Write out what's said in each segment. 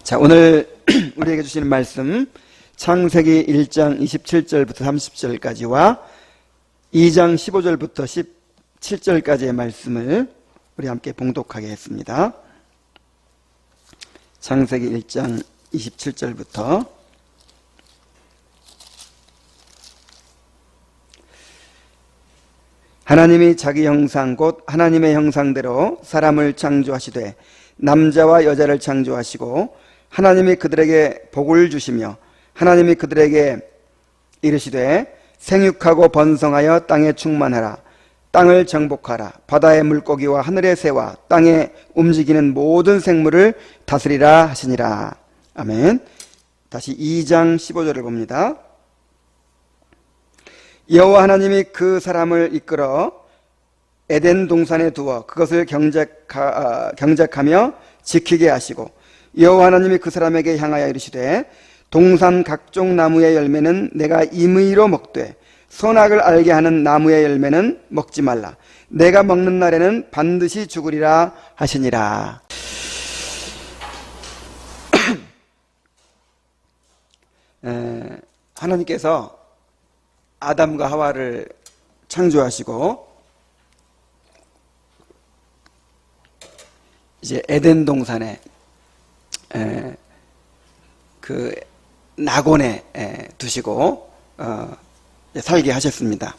자, 오늘 우리에게 주시는 말씀 창세기 1장 27절부터 30절까지와 2장 15절부터 17절까지의 말씀을 우리 함께 봉독하게 했습니다. 창세기 1장 27절부터 하나님이 자기 형상 곧 하나님의 형상대로 사람을 창조하시되 남자와 여자를 창조하시고 하나님이 그들에게 복을 주시며 하나님이 그들에게 이르시되 생육하고 번성하여 땅에 충만하라. 땅을 정복하라. 바다의 물고기와 하늘의 새와 땅에 움직이는 모든 생물을 다스리라 하시니라. 아멘. 다시 2장 15절을 봅니다. 여호와 하나님이 그 사람을 이끌어 에덴 동산에 두어 그것을 경작하며 지키게 하시고 여호와 하나님이 그 사람에게 향하여 이르시되 동산 각종 나무의 열매는 내가 임의로 먹되 선악을 알게 하는 나무의 열매는 먹지 말라. 내가 먹는 날에는 반드시 죽으리라 하시니라. 하나님께서 아담과 하와를 창조하시고 이제 에덴 동산에 그 낙원에 두시고 살게 하셨습니다.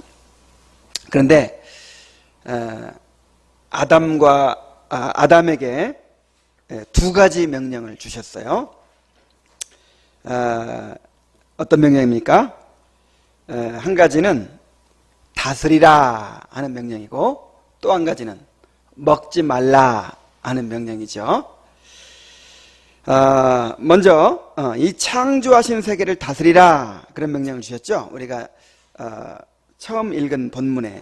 그런데 아담에게 두 가지 명령을 주셨어요. 어떤 명령입니까? 한 가지는 다스리라 하는 명령이고 또 한 가지는 먹지 말라 하는 명령이죠. 먼저 이 창조하신 세계를 다스리라 그런 명령을 주셨죠. 우리가 처음 읽은 본문의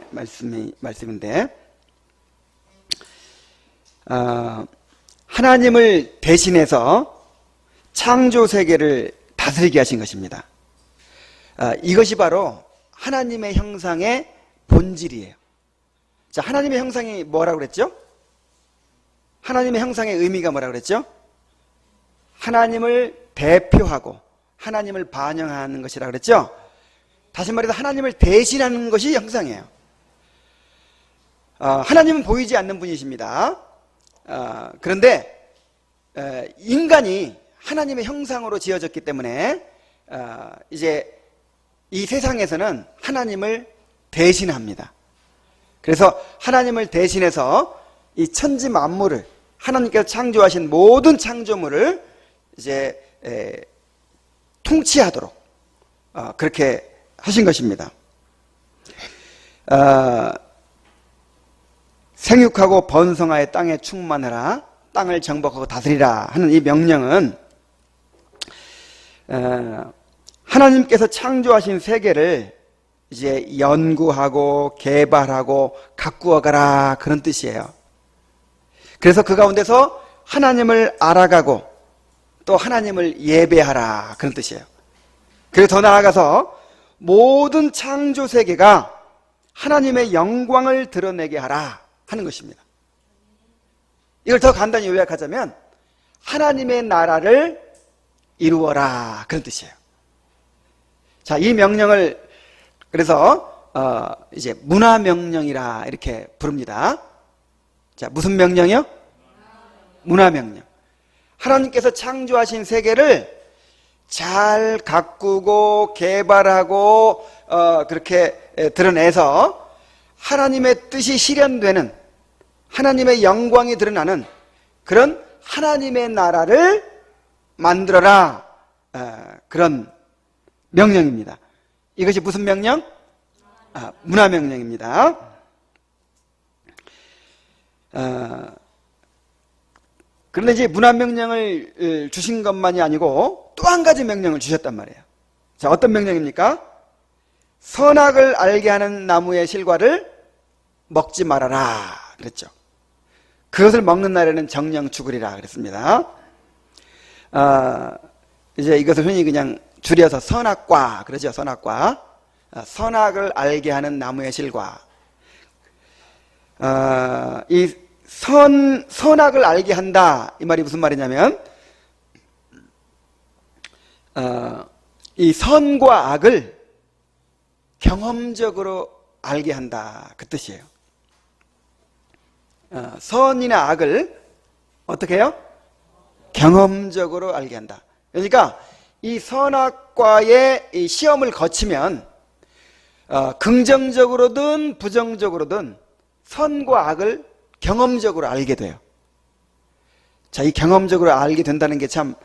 말씀인데 하나님을 대신해서 창조 세계를 다스리게 하신 것입니다. 이것이 바로 하나님의 형상의 본질이에요. 자, 하나님의 형상이 뭐라고 그랬죠? 하나님의 형상의 의미가 뭐라고 그랬죠? 하나님을 대표하고 하나님을 반영하는 것이라고 그랬죠? 다시 말해서 하나님을 대신하는 것이 형상이에요. 하나님은 보이지 않는 분이십니다. 그런데 인간이 하나님의 형상으로 지어졌기 때문에 이제 이 세상에서는 하나님을 대신합니다. 그래서 하나님을 대신해서 이 천지 만물을 하나님께서 창조하신 모든 창조물을 이제 통치하도록 그렇게 하신 것입니다. 생육하고 번성하여 땅에 충만하라. 땅을 정복하고 다스리라 하는 이 명령은 하나님께서 창조하신 세계를 이제 연구하고 개발하고 가꾸어가라 그런 뜻이에요. 그래서 그 가운데서 하나님을 알아가고 또 하나님을 예배하라 그런 뜻이에요. 그리고 더 나아가서 모든 창조 세계가 하나님의 영광을 드러내게 하라 하는 것입니다. 이걸 더 간단히 요약하자면 하나님의 나라를 이루어라 그런 뜻이에요. 자, 이 명령을 그래서 이제 문화명령이라 이렇게 부릅니다. 자, 무슨 명령이요? 문화명령. 하나님께서 창조하신 세계를 잘 가꾸고 개발하고 그렇게 드러내서 하나님의 뜻이 실현되는 하나님의 영광이 드러나는 그런 하나님의 나라를 만들어라 그런 명령입니다. 이것이 무슨 명령? 문화명령입니다. 그런데 이제 문화명령을 주신 것만이 아니고 또 한 가지 명령을 주셨단 말이에요. 자, 어떤 명령입니까? 선악을 알게 하는 나무의 실과를 먹지 말아라 그랬죠. 그것을 먹는 날에는 정령 죽으리라 그랬습니다. 이제 이것을 흔히 그냥 줄여서 선악과 그러죠. 선악과. 선악을 알게 하는 나무의 실과. 이 선악을 알게 한다 이 말이 무슨 말이냐면 이 선과 악을 경험적으로 알게 한다, 그 뜻이에요. 선이나 악을 어떻게 해요? 경험적으로 알게 한다. 그러니까 이 선악과의 이 시험을 거치면 긍정적으로든 부정적으로든 선과 악을 경험적으로 알게 돼요. 자, 이 경험적으로 알게 된다는 게 참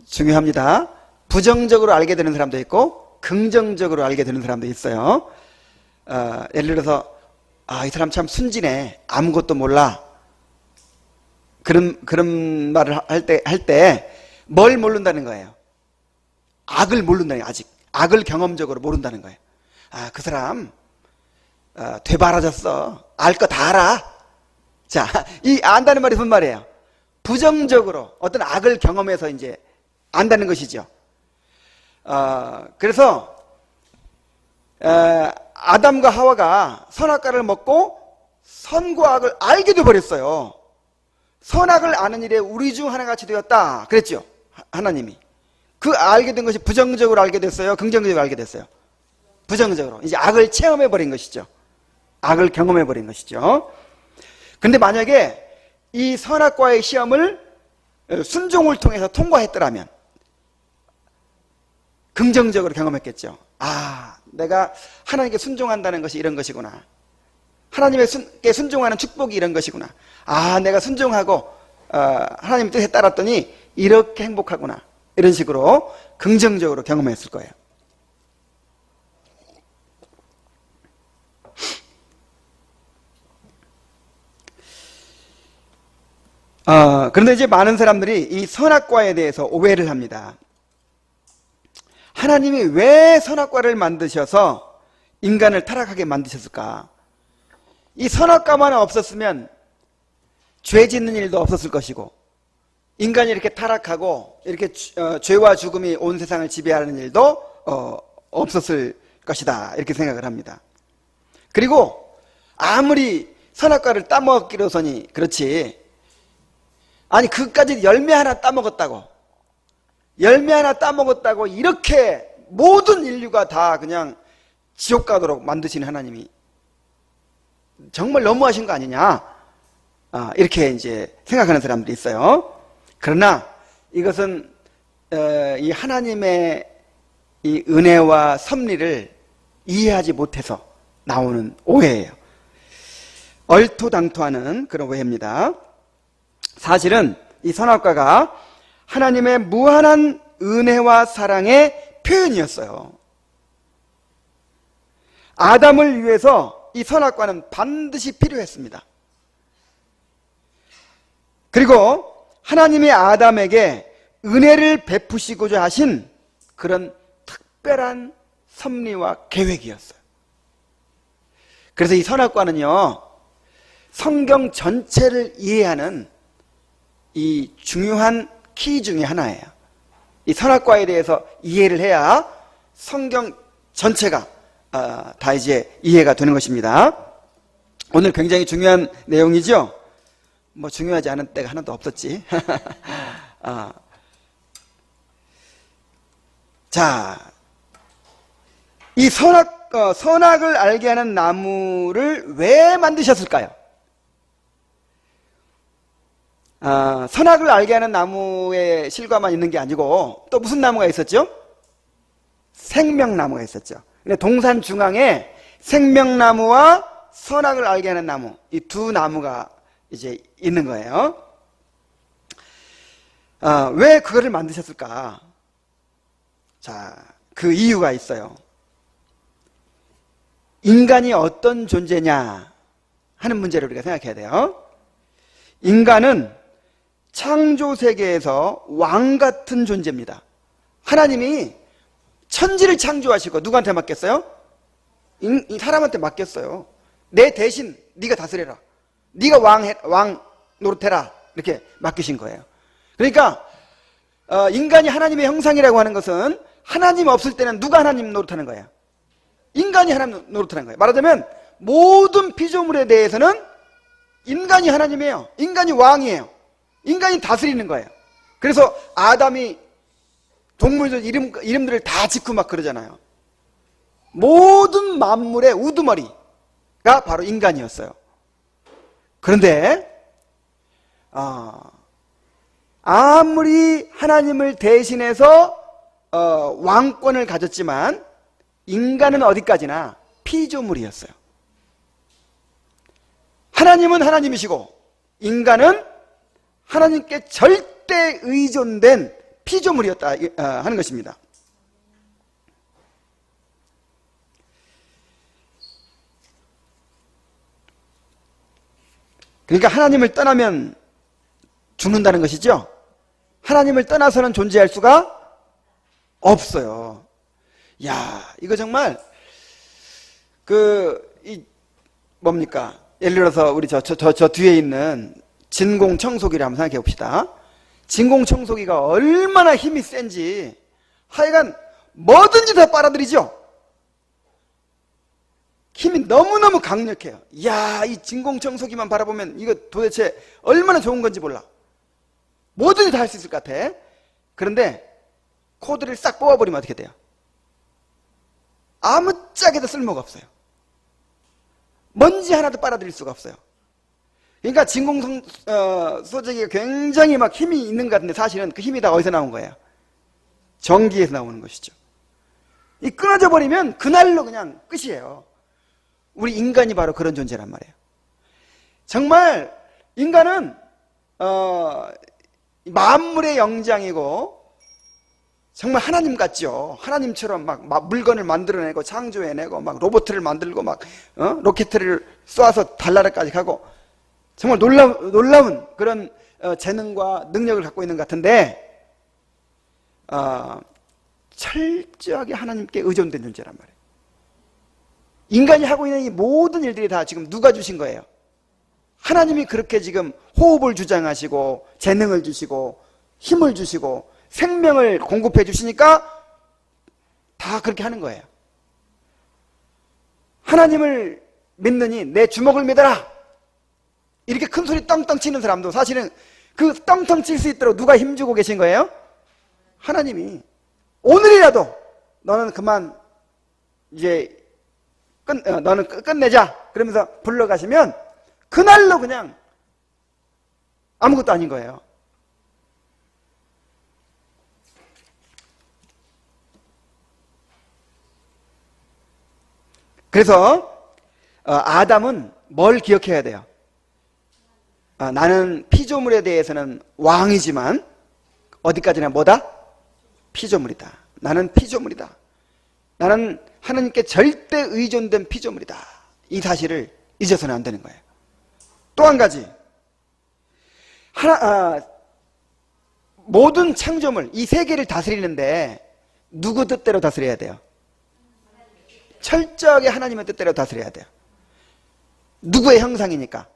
중요합니다. 부정적으로 알게 되는 사람도 있고 긍정적으로 알게 되는 사람도 있어요. 예를 들어서 이 사람 참 순진해, 아무것도 몰라, 그런 말을 할 때 뭘 모른다는 거예요? 악을 모른다는 거예요. 아직 악을 경험적으로 모른다는 거예요. 그 사람 되바라졌어, 알 거 다 알아. 자, 이 안다는 말이 무슨 말이에요? 부정적으로 어떤 악을 경험해서 이제 안다는 것이죠. 그래서 아담과 하와가 선악과를 먹고 선과 악을 알게 되어버렸어요. 선악을 아는 일에 우리 중 하나같이 되었다 그랬죠, 하나님이. 그 알게 된 것이 부정적으로 알게 됐어요, 긍정적으로 알게 됐어요? 부정적으로. 이제 악을 체험해버린 것이죠. 악을 경험해버린 것이죠. 근데 만약에 이 선악과의 시험을 순종을 통해서 통과했더라면 긍정적으로 경험했겠죠. 내가 하나님께 순종한다는 것이 이런 것이구나, 하나님께 순종하는 축복이 이런 것이구나, 내가 순종하고 하나님 뜻에 따랐더니 이렇게 행복하구나, 이런 식으로 긍정적으로 경험했을 거예요. 그런데 이제 많은 사람들이 이 선악과에 대해서 오해를 합니다. 하나님이 왜 선악과를 만드셔서 인간을 타락하게 만드셨을까? 이 선악과만 없었으면 죄 짓는 일도 없었을 것이고, 인간이 이렇게 타락하고 이렇게 죄와 죽음이 온 세상을 지배하는 일도 없었을 것이다, 이렇게 생각을 합니다. 그리고 아무리 선악과를 따먹기로서니 그렇지, 그까지 열매 하나 따먹었다고, 이렇게 모든 인류가 다 그냥 지옥 가도록 만드신 하나님이 정말 너무하신 거 아니냐, 이렇게 이제 생각하는 사람들이 있어요. 그러나 이것은 이 하나님의 이 은혜와 섭리를 이해하지 못해서 나오는 오해예요. 얼토당토하는 그런 오해입니다. 사실은 이 선악과가 하나님의 무한한 은혜와 사랑의 표현이었어요. 아담을 위해서 이 선악과는 반드시 필요했습니다. 그리고 하나님이 아담에게 은혜를 베푸시고자 하신 그런 특별한 섭리와 계획이었어요. 그래서 이 선악과는요, 성경 전체를 이해하는 이 중요한 키 중에 하나예요. 이 선악과에 대해서 이해를 해야 성경 전체가 다 이제 이해가 되는 것입니다. 오늘 굉장히 중요한 내용이죠. 뭐 중요하지 않은 때가 하나도 없었지. 자, 이 선악을 알게 하는 나무를 왜 만드셨을까요? 선악을 알게 하는 나무의 실과만 있는 게 아니고 또 무슨 나무가 있었죠? 생명나무가 있었죠. 근데 동산 중앙에 생명나무와 선악을 알게 하는 나무, 이 두 나무가 이제 있는 거예요. 왜 그거를 만드셨을까? 자, 그 이유가 있어요. 인간이 어떤 존재냐 하는 문제를 우리가 생각해야 돼요. 인간은 창조 세계에서 왕 같은 존재입니다. 하나님이 천지를 창조하시고 누구한테 맡겼어요? 이 사람한테 맡겼어요. 내 대신 네가 다스려라, 네가 왕 노릇해라, 이렇게 맡기신 거예요. 그러니까 인간이 하나님의 형상이라고 하는 것은 하나님 없을 때는 누가 하나님 노릇하는 거예요? 인간이 하나님 노릇하는 거예요. 말하자면 모든 피조물에 대해서는 인간이 하나님이에요. 인간이 왕이에요. 인간이 다스리는 거예요. 그래서 아담이 동물들 이름들을 다 짓고 막 그러잖아요. 모든 만물의 우두머리가 바로 인간이었어요. 그런데 아무리 하나님을 대신해서 왕권을 가졌지만 인간은 어디까지나 피조물이었어요. 하나님은 하나님이시고 인간은 하나님께 절대 의존된 피조물이었다 하는 것입니다. 그러니까 하나님을 떠나면 죽는다는 것이죠. 하나님을 떠나서는 존재할 수가 없어요. 야, 이거 정말 뭡니까? 예를 들어서 우리 저 뒤에 있는 진공청소기를 한번 생각해 봅시다. 진공청소기가 얼마나 힘이 센지 하여간 뭐든지 다 빨아들이죠. 힘이 너무너무 강력해요. 이야, 이 진공청소기만 바라보면 이거 도대체 얼마나 좋은 건지 몰라. 뭐든지 다 할 수 있을 것 같아. 그런데 코드를 싹 뽑아버리면 어떻게 돼요? 아무짝에도 쓸모가 없어요. 먼지 하나도 빨아들일 수가 없어요. 그러니까 진공소재기가 굉장히 막 힘이 있는 것 같은데 사실은 그 힘이 다 어디서 나온 거예요? 전기에서 나오는 것이죠. 이 끊어져 버리면 그날로 그냥 끝이에요. 우리 인간이 바로 그런 존재란 말이에요. 정말 인간은 만물의 영장이고 정말 하나님 같죠. 하나님처럼 막 물건을 만들어내고 창조해내고 막 로봇을 만들고 막 로켓을 쏘아서 달나라까지 가고 정말 놀라운 그런 재능과 능력을 갖고 있는 것 같은데 철저하게 하나님께 의존된 존재란 말이에요. 인간이 하고 있는 이 모든 일들이 다 지금 누가 주신 거예요? 하나님이 그렇게 지금 호흡을 주장하시고 재능을 주시고 힘을 주시고 생명을 공급해 주시니까 다 그렇게 하는 거예요. 하나님을 믿느니 내 주먹을 믿어라. 이렇게 큰 소리 떵떵 치는 사람도 사실은 그 떵떵 칠 수 있도록 누가 힘주고 계신 거예요? 하나님이. 오늘이라도 너는 그만 이제 너는 끝내자 그러면서 불러가시면 그날로 그냥 아무것도 아닌 거예요. 그래서 아담은 뭘 기억해야 돼요? 나는 피조물에 대해서는 왕이지만 어디까지나 뭐다? 피조물이다. 나는 피조물이다. 나는 하나님께 절대 의존된 피조물이다. 이 사실을 잊어서는 안 되는 거예요. 또 한 가지, 모든 창조물, 이 세계를 다스리는데 누구 뜻대로 다스려야 돼요? 철저하게 하나님의 뜻대로 다스려야 돼요. 누구의 형상이니까?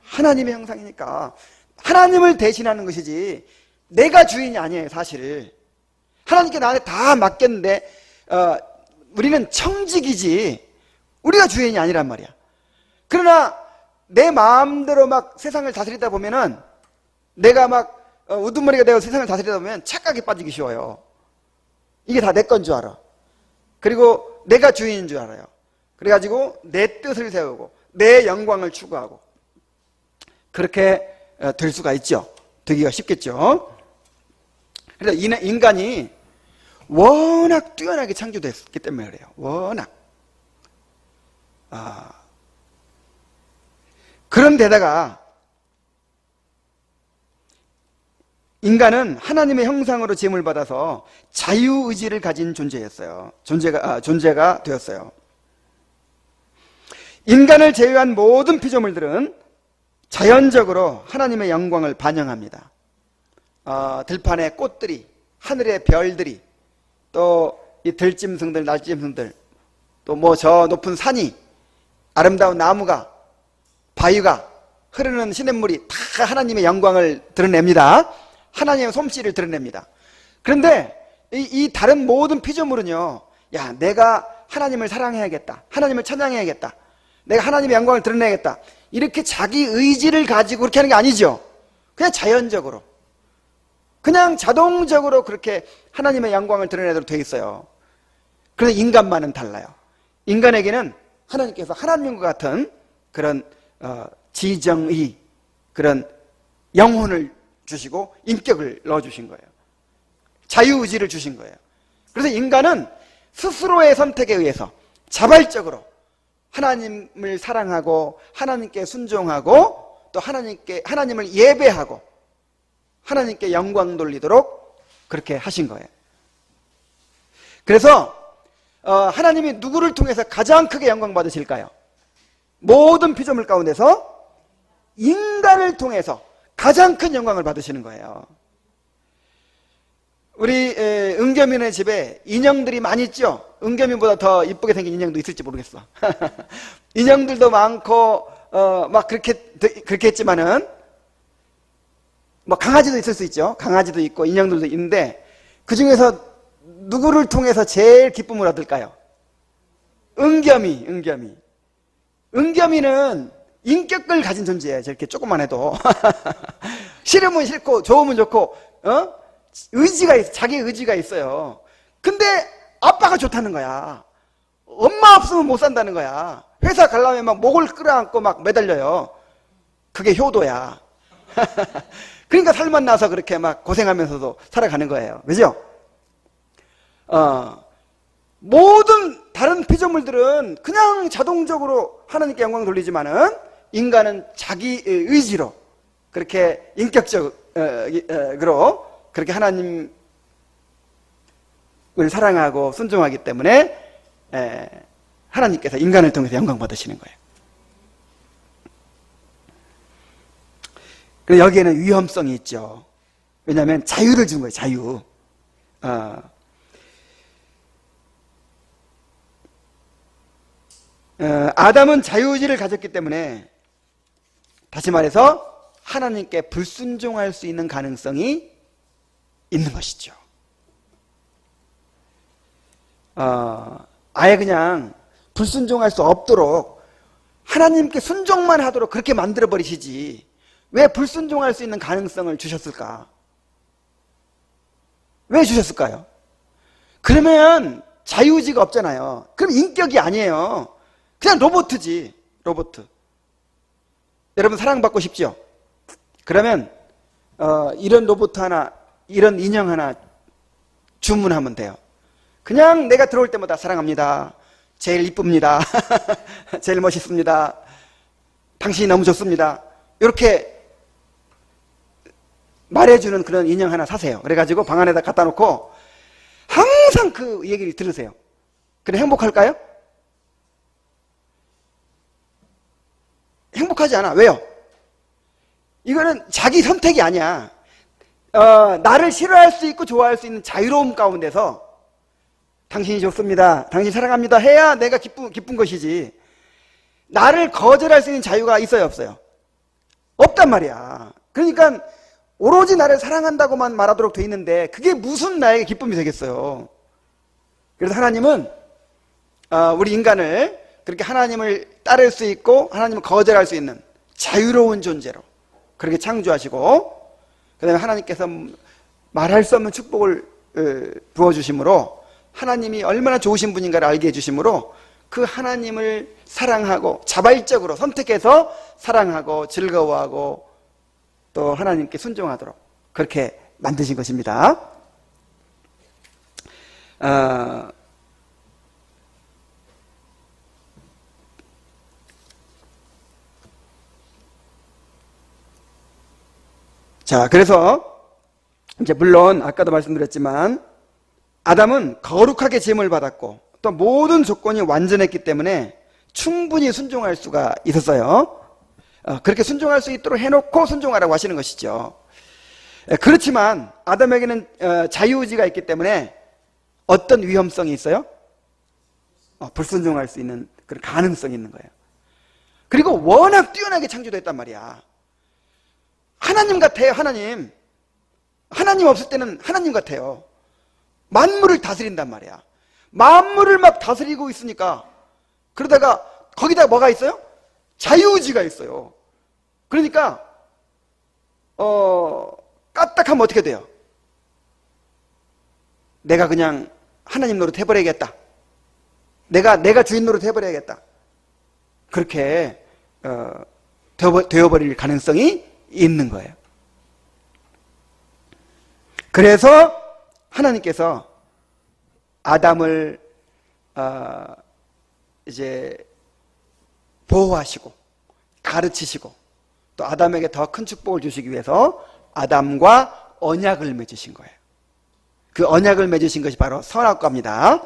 하나님의 형상이니까 하나님을 대신하는 것이지 내가 주인이 아니에요. 사실 하나님께 나한테 다 맡겼는데 우리는 청직이지 우리가 주인이 아니란 말이야. 그러나 내 마음대로 막 세상을 다스리다 보면은 내가 막 우두머리가 되어 세상을 다스리다 보면 착각에 빠지기 쉬워요. 이게 다 내 건 줄 알아. 그리고 내가 주인인 줄 알아요. 그래가지고 내 뜻을 세우고 내 영광을 추구하고 그렇게 될 수가 있죠. 되기가 쉽겠죠. 그래서 인간이 워낙 뛰어나게 창조됐기 때문에 그래요. 워낙. 그런데다가 인간은 하나님의 형상으로 지음을 받아서 자유의지를 가진 존재였어요. 존재가 되었어요. 인간을 제외한 모든 피조물들은 자연적으로 하나님의 영광을 반영합니다. 들판의 꽃들이, 하늘의 별들이, 또 이 들짐승들, 날짐승들, 또 뭐 저 높은 산이, 아름다운 나무가, 바위가, 흐르는 시냇물이 다 하나님의 영광을 드러냅니다. 하나님의 솜씨를 드러냅니다. 그런데 이 다른 모든 피조물은요, 야, 내가 하나님을 사랑해야겠다, 하나님을 찬양해야겠다, 내가 하나님의 영광을 드러내야겠다, 이렇게 자기 의지를 가지고 그렇게 하는 게 아니죠. 그냥 자연적으로 그냥 자동적으로 그렇게 하나님의 영광을 드러내도록 되어 있어요. 그런데 인간만은 달라요. 인간에게는 하나님께서 하나님과 같은 그런 지정의, 그런 영혼을 주시고 인격을 넣어주신 거예요. 자유의지를 주신 거예요. 그래서 인간은 스스로의 선택에 의해서 자발적으로 하나님을 사랑하고 하나님께 순종하고 또 하나님을 예배하고 하나님께 영광 돌리도록 그렇게 하신 거예요. 그래서 하나님이 누구를 통해서 가장 크게 영광 받으실까요? 모든 피조물 가운데서 인간을 통해서 가장 큰 영광을 받으시는 거예요. 우리 은겸이네 집에 인형들이 많이 있죠? 은겸이보다 더 이쁘게 생긴 인형도 있을지 모르겠어. 인형들도 많고 막 그렇게 했지만은 뭐 강아지도 있을 수 있죠. 강아지도 있고 인형들도 있는데 그 중에서 누구를 통해서 제일 기쁨을 얻을까요? 은겸이는 인격을 가진 존재예요. 저렇게 조금만 해도. 싫으면 싫고 좋으면 좋고 자기 의지가 있어요. 근데 아빠가 좋다는 거야. 엄마 없으면 못 산다는 거야. 회사 가려면 막 목을 끌어안고 막 매달려요. 그게 효도야. 그러니까 살만 나서 그렇게 막 고생하면서도 살아가는 거예요. 그죠? 모든 다른 피조물들은 그냥 자동적으로 하나님께 영광 돌리지만은 인간은 자기 의지로 그렇게 인격적으로 그렇게 하나님을 사랑하고 순종하기 때문에 하나님께서 인간을 통해서 영광 받으시는 거예요. 그래서 여기에는 위험성이 있죠. 왜냐하면 자유를 준 거예요. 자유. 아담은 자유의지를 가졌기 때문에 다시 말해서 하나님께 불순종할 수 있는 가능성이 있는 것이죠. 아예 그냥 불순종할 수 없도록 하나님께 순종만 하도록 그렇게 만들어 버리시지 왜 불순종할 수 있는 가능성을 주셨을까? 왜 주셨을까요? 그러면 자유의지가 없잖아요. 그럼 인격이 아니에요. 그냥 로봇이지. 로봇. 여러분 사랑받고 싶죠? 그러면 이런 로봇 하나, 이런 인형 하나 주문하면 돼요. 그냥 내가 들어올 때마다 사랑합니다. 제일 이쁩니다. 제일 멋있습니다. 당신이 너무 좋습니다. 이렇게 말해주는 그런 인형 하나 사세요. 그래가지고 방 안에다 갖다 놓고 항상 그 얘기를 들으세요. 그래 행복할까요? 행복하지 않아. 왜요? 이거는 자기 선택이 아니야. 나를 싫어할 수 있고 좋아할 수 있는 자유로움 가운데서 당신이 좋습니다. 당신 사랑합니다. 해야 내가 기쁜 것이지. 나를 거절할 수 있는 자유가 있어요, 없어요? 없단 말이야. 그러니까 오로지 나를 사랑한다고만 말하도록 돼 있는데 그게 무슨 나에게 기쁨이 되겠어요. 그래서 하나님은 우리 인간을 그렇게 하나님을 따를 수 있고 하나님을 거절할 수 있는 자유로운 존재로 그렇게 창조하시고 그 다음에 하나님께서 말할 수 없는 축복을 부어주심으로 하나님이 얼마나 좋으신 분인가를 알게 해주심으로 그 하나님을 사랑하고 자발적으로 선택해서 사랑하고 즐거워하고 또 하나님께 순종하도록 그렇게 만드신 것입니다. 자, 그래서 이제 물론 아까도 말씀드렸지만 아담은 거룩하게 지음을 받았고 또 모든 조건이 완전했기 때문에 충분히 순종할 수가 있었어요. 그렇게 순종할 수 있도록 해놓고 순종하라고 하시는 것이죠. 그렇지만 아담에게는 자유의지가 있기 때문에 어떤 위험성이 있어요? 불순종할 수 있는 그런 가능성이 있는 거예요. 그리고 워낙 뛰어나게 창조됐단 말이야. 하나님 같아요. 하나님 없을 때는 하나님 같아요. 만물을 다스린단 말이야. 만물을 막 다스리고 있으니까 그러다가 거기다 뭐가 있어요? 자유의지가 있어요. 그러니까 까딱하면 어떻게 돼요? 내가 그냥 하나님 노릇 해버려야겠다. 내가 주인 노릇 해버려야겠다. 그렇게 되어버릴 가능성이 있는 거예요. 그래서 하나님께서 아담을 이제 보호하시고 가르치시고 또 아담에게 더 큰 축복을 주시기 위해서 아담과 언약을 맺으신 거예요. 그 언약을 맺으신 것이 바로 선악과입니다.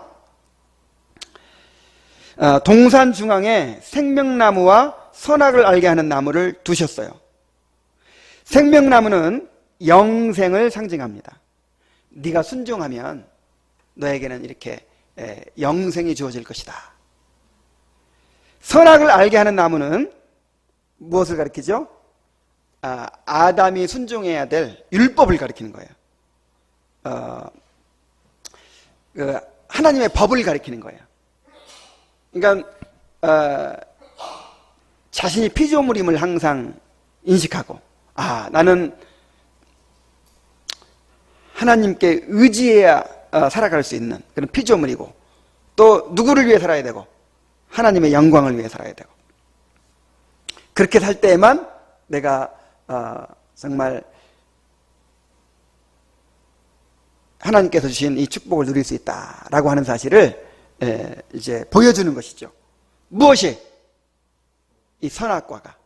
동산 중앙에 생명나무와 선악을 알게 하는 나무를 두셨어요. 생명나무는 영생을 상징합니다. 네가 순종하면 너에게는 이렇게 영생이 주어질 것이다. 선악을 알게 하는 나무는 무엇을 가리키죠? 아담이 순종해야 될 율법을 가리키는 거예요. 하나님의 법을 가리키는 거예요. 그러니까 자신이 피조물임을 항상 인식하고, 나는 하나님께 의지해야 살아갈 수 있는 그런 피조물이고, 또 누구를 위해 살아야 되고 하나님의 영광을 위해 살아야 되고, 그렇게 살 때에만 내가 정말 하나님께서 주신 이 축복을 누릴 수 있다라고 하는 사실을 이제 보여주는 것이죠. 무엇이? 이 선악과가.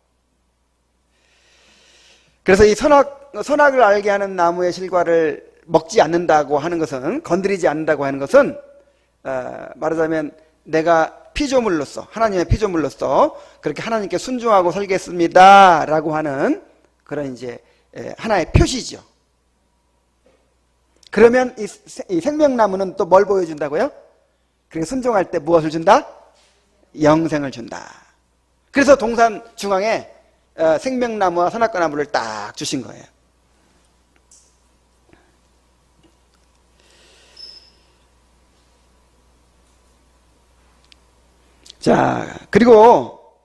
그래서 이 선악을 알게 하는 나무의 실과를 먹지 않는다고 하는 것은, 건드리지 않는다고 하는 것은 말하자면 내가 피조물로서, 하나님의 피조물로서 그렇게 하나님께 순종하고 살겠습니다 라고 하는 그런 이제 하나의 표시죠. 그러면 이 생명나무는 또 뭘 보여준다고요? 그렇게 순종할 때 무엇을 준다? 영생을 준다. 그래서 동산 중앙에 생명나무와 선악과 나무를 딱 주신 거예요. 자, 그리고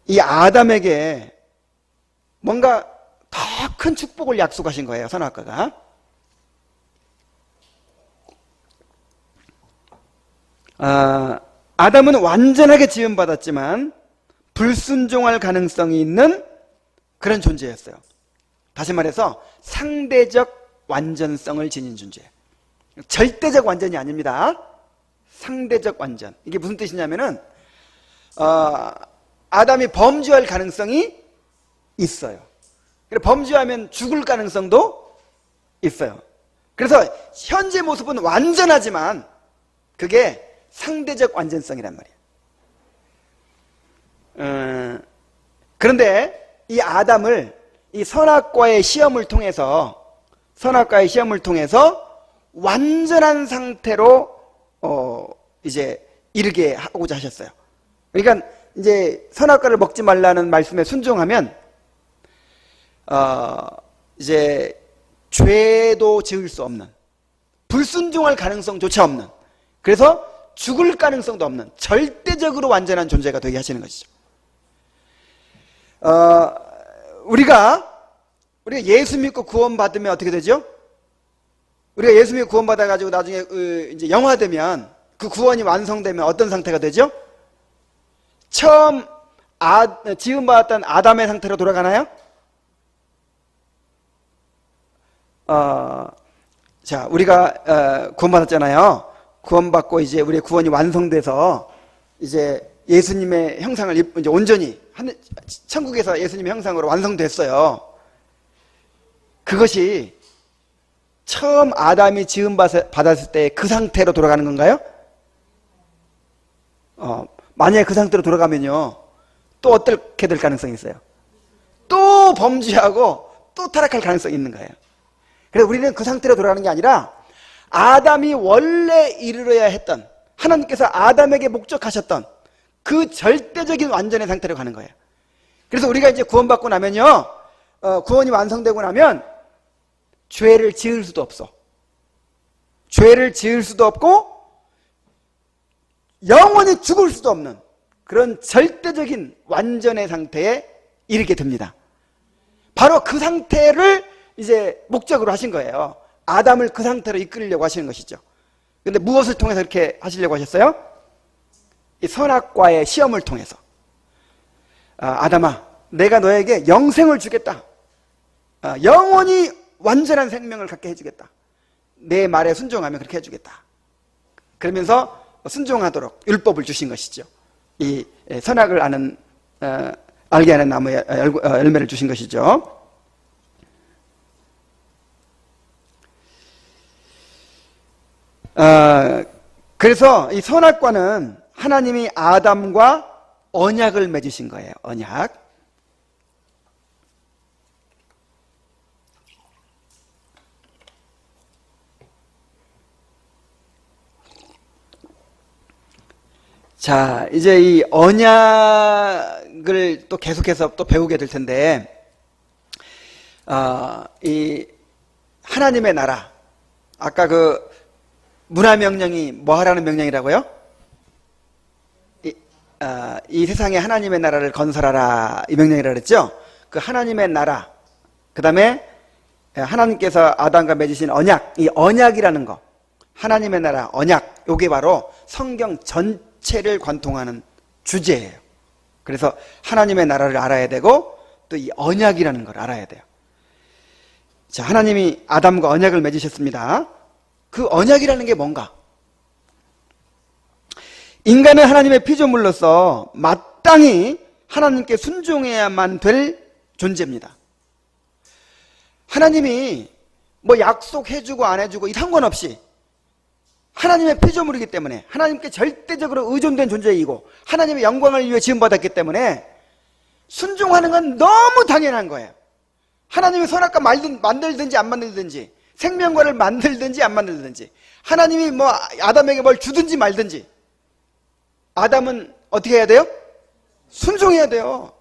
이 아담에게 뭔가 더 큰 축복을 약속하신 거예요. 선악과가. 아담은 완전하게 지음받았지만 불순종할 가능성이 있는 그런 존재였어요. 다시 말해서 상대적 완전성을 지닌 존재. 절대적 완전이 아닙니다. 상대적 완전. 이게 무슨 뜻이냐면은 아담이 범죄할 가능성이 있어요. 그래서 범죄하면 죽을 가능성도 있어요. 그래서 현재 모습은 완전하지만 그게 상대적 완전성이란 말이에요. 그런데 이 아담을 이 선악과의 시험을 통해서 완전한 상태로 이제 이르게 하고자 하셨어요. 그러니까 이제 선악과를 먹지 말라는 말씀에 순종하면 이제 죄도 지을 수 없는, 불순종할 가능성조차 없는, 그래서 죽을 가능성도 없는 절대적으로 완전한 존재가 되게 하시는 것이죠. 우리가 예수 믿고 구원받으면 어떻게 되죠? 우리가 예수 믿고 구원받아가지고 나중에 이제 영화되면, 그 구원이 완성되면 어떤 상태가 되죠? 처음 지음받았던 아담의 상태로 돌아가나요? 자, 우리가 구원받았잖아요. 구원받고 이제 우리의 구원이 완성돼서 이제 예수님의 형상을 이제 온전히 천국에서 예수님의 형상으로 완성됐어요. 그것이 처음 아담이 지음받았을 때 그 상태로 돌아가는 건가요? 만약에 그 상태로 돌아가면요, 또 어떻게 될 가능성이 있어요? 또 범죄하고 또 타락할 가능성이 있는 거예요. 그래서 우리는 그 상태로 돌아가는 게 아니라 아담이 원래 이르러야 했던, 하나님께서 아담에게 목적하셨던 그 절대적인 완전의 상태로 가는 거예요. 그래서 우리가 이제 구원받고 나면요, 구원이 완성되고 나면 죄를 지을 수도 없어. 죄를 지을 수도 없고 영원히 죽을 수도 없는 그런 절대적인 완전의 상태에 이르게 됩니다. 바로 그 상태를 이제 목적으로 하신 거예요. 아담을 그 상태로 이끌려고 하시는 것이죠. 근데 무엇을 통해서 그렇게 하시려고 하셨어요? 이 선악과의 시험을 통해서. 아담아, 내가 너에게 영생을 주겠다. 영원히 완전한 생명을 갖게 해주겠다. 내 말에 순종하면 그렇게 해주겠다. 그러면서 순종하도록 율법을 주신 것이죠. 이 선악을 아는 알게 하는 나무의 열매를 주신 것이죠. 그래서 이 선악과는 하나님이 아담과 언약을 맺으신 거예요. 언약. 자, 이제 이 언약을 또 계속해서 또 배우게 될 텐데, 이 하나님의 나라, 아까 그 문화명령이 뭐 하라는 명령이라고요? 이 세상에 하나님의 나라를 건설하라, 이 명령이라고 그랬죠? 그 하나님의 나라, 그 다음에 하나님께서 아담과 맺으신 언약, 이 언약이라는 거, 하나님의 나라, 언약, 요게 바로 성경 전체를 관통하는 주제예요. 그래서 하나님의 나라를 알아야 되고 또 이 언약이라는 걸 알아야 돼요. 자, 하나님이 아담과 언약을 맺으셨습니다. 그 언약이라는 게 뭔가? 인간은 하나님의 피조물로서 마땅히 하나님께 순종해야만 될 존재입니다. 하나님이 뭐 약속해주고 안 해주고 이 상관없이 하나님의 피조물이기 때문에 하나님께 절대적으로 의존된 존재이고 하나님의 영광을 위해 지음받았기 때문에 순종하는 건 너무 당연한 거예요. 하나님이 선악과 만들든지 안 만들든지, 생명과를 만들든지 안 만들든지, 하나님이 뭐 아담에게 뭘 주든지 말든지, 아담은 어떻게 해야 돼요? 순종해야 돼요.